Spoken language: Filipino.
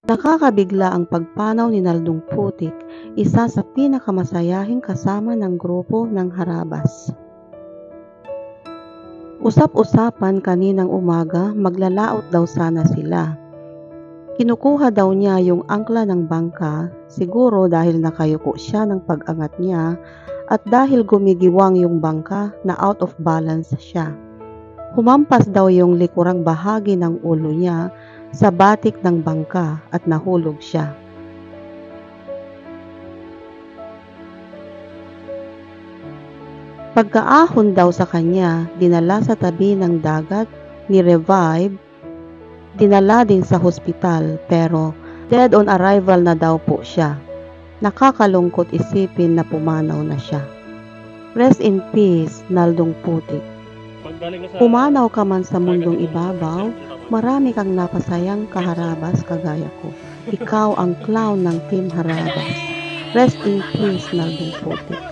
Nakakabigla ang pagpanaw ni Naldong Putik, isa sa pinakamasayahing kasama ng grupo ng Harabas. Usap-usapan kaninang umaga, maglalaot daw sana sila. Kinukuha daw niya yung angkla ng bangka, siguro dahil nakayuko siya ng pag-angat niya at dahil gumigiwang yung bangka na out of balance siya. Humampas daw yung likurang bahagi ng ulo niya sa batik ng bangka at nahulog siya. Pagkaahon daw sa kanya, dinala sa tabi ng dagat, ni-revive, dinala din sa hospital pero dead on arrival na daw po siya. Nakakalungkot isipin na pumanaw na siya. Rest in peace, Naldong Putik. Pumanaw ka man sa mundong ibabaw, marami kang napasayang kaharabas kagaya ko. Ikaw ang clown ng Team Harabas. Rest in peace, Naldong Putik.